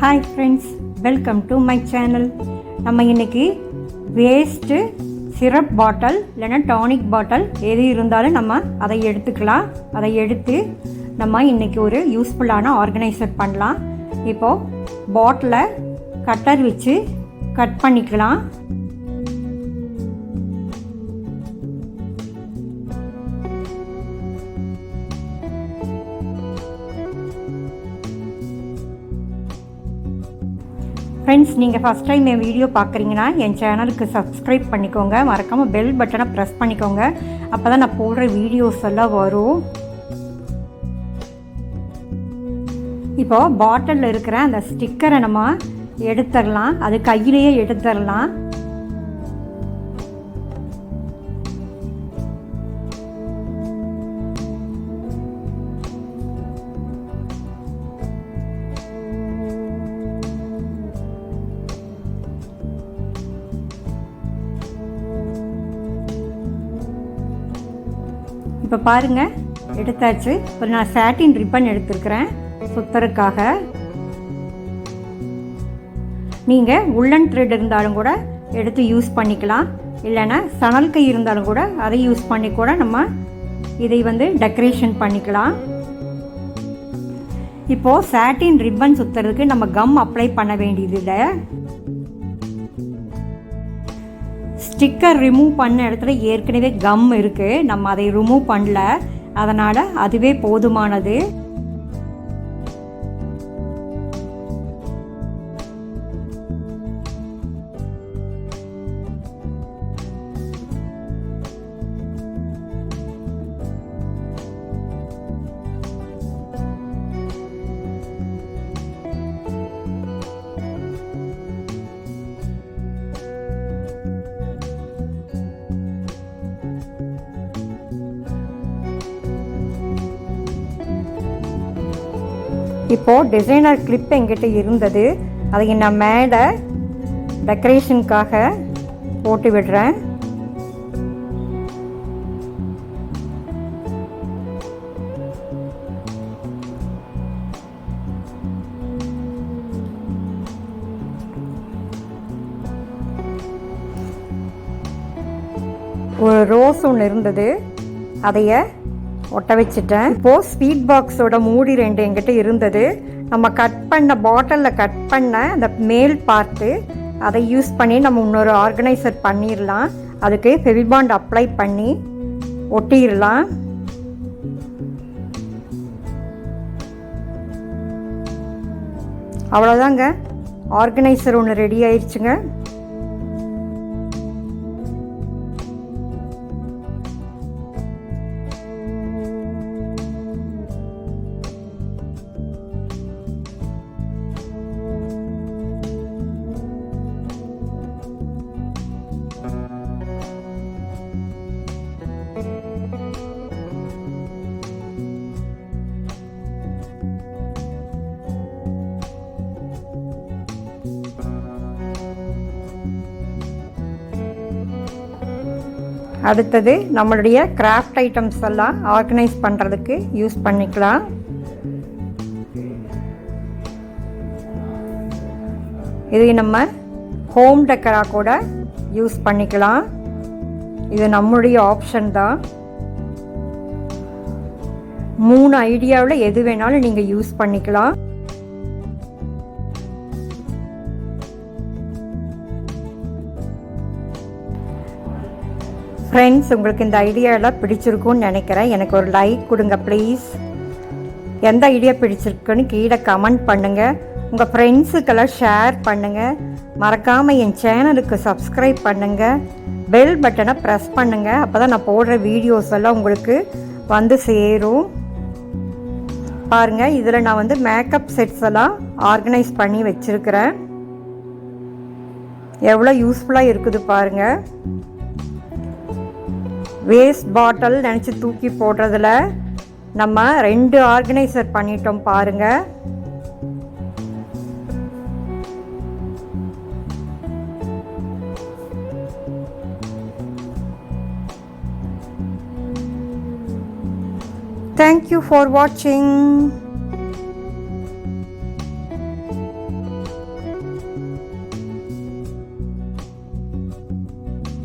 Hi friends, welcome to my channel. நம்ம இன்றைக்கி waste syrup பாட்டில் இல்லைன்னா டானிக் பாட்டில் எது இருந்தாலும் நம்ம அதை எடுத்துக்கலாம். அதை எடுத்து நம்ம இன்றைக்கி ஒரு யூஸ்ஃபுல்லான ஆர்கனைசர் பண்ணலாம். இப்போது பாட்டிலை கட்டர் வச்சு கட் பண்ணிக்கலாம். ஃப்ரெண்ட்ஸ், நீங்கள் ஃபஸ்ட் டைம் என் வீடியோ பார்க்குறீங்கன்னா என் சேனலுக்கு சப்ஸ்கிரைப் பண்ணிக்கோங்க. மறக்காமல் பெல் பட்டனை ப்ரெஸ் பண்ணிக்கோங்க. அப்போ தான் நான் போடுற வீடியோஸ் எல்லாம் வரும். இப்போது பாட்டிலில் இருக்கிற அந்த ஸ்டிக்கரை நம்ம எடுத்துடலாம். அது கையிலேயே எடுத்துடலாம். இப்போ பாருங்கள், எடுத்தாச்சு. ஒரு நான் சாட்டின் ரிப்பன் எடுத்துருக்கிறேன் சுத்தருக்காக. நீங்கள் உள்ளன் த்ரெட் இருந்தாலும் கூட எடுத்து யூஸ் பண்ணிக்கலாம். இல்லைன்னா சணல் கை இருந்தாலும் கூட அதை யூஸ் பண்ணி கூட நம்ம இதை டெக்கரேஷன் பண்ணிக்கலாம். இப்போது சாட்டின் ரிப்பன் சுற்றுறதுக்கு நம்ம கம் அப்ளை பண்ண வேண்டியதில்லை. ஸ்டிக்கர் ரிமூவ் பண்ண இடத்துல ஏற்கனவே கம் இருக்குது. நம்ம அதை ரிமூவ் பண்ணல, அதனால் அதுவே போதுமானது. இப்போது டிசைனர் கிளிப் என்கிட்ட இருந்தது. அதை நான் மேலே டெக்கரேஷனுக்காக போட்டு விடுறேன். ஒரு ரோஸ் ஒன்று இருந்தது, அதைய ஒட்ட வச்சுட்டேன். இப்போது ஸ்வீட் பாக்ஸோட மூடி 2 என்கிட்ட இருந்தது. நம்ம கட் பண்ண பாட்டிலில் கட் பண்ண அந்த மேல் பார்ட்டு அதை யூஸ் பண்ணி நம்ம இன்னொரு ஆர்கனைசர் பண்ணிடலாம். அதுக்கு ஃபெவிபாண்ட் அப்ளை பண்ணி ஒட்டிடலாம். அவ்வளோதாங்க, ஆர்கனைசர் ஒன்று ரெடி ஆயிடுச்சுங்க. அடுத்தது நம்மளுடைய கிராஃப்ட் ஐட்டம்ஸ் எல்லாம் ஆர்கனைஸ் பண்ணுறதுக்கு யூஸ் பண்ணிக்கலாம். இது நம்ம ஹோம் டெக்கராக கூட யூஸ் பண்ணிக்கலாம். இது நம்மளுடைய ஆப்ஷன் தான். 3 ஐடியாவில் எது வேணாலும் நீங்கள் யூஸ் பண்ணிக்கலாம். ஃப்ரெண்ட்ஸ், உங்களுக்கு இந்த ஐடியாலாம் பிடிச்சிருக்குன்னு நினைக்கிறேன். எனக்கு ஒரு லைக் கொடுங்க ப்ளீஸ். எந்த ஐடியா பிடிச்சிருக்குன்னு கீழே கமெண்ட் பண்ணுங்கள். உங்கள் ஃப்ரெண்ட்ஸுக்கெல்லாம் ஷேர் பண்ணுங்கள். மறக்காமல் என் சேனலுக்கு சப்ஸ்கிரைப் பண்ணுங்கள். பெல் பட்டனை ப்ரெஸ் பண்ணுங்கள். அப்போ தான் நான் போடுற வீடியோஸ் எல்லாம் உங்களுக்கு சேரும். பாருங்கள், இதில் நான் மேக்கப் செட்ஸ் எல்லாம் ஆர்கனைஸ் பண்ணி வச்சுருக்கிறேன். எவ்வளோ யூஸ்ஃபுல்லாக இருக்குது பாருங்கள். வேஸ்ட் பாட்டில் நினச்சி தூக்கி போடுறதில் நம்ம 2 ஆர்கனைசர் பண்ணிட்டோம் பாருங்கள். Thank you for watching.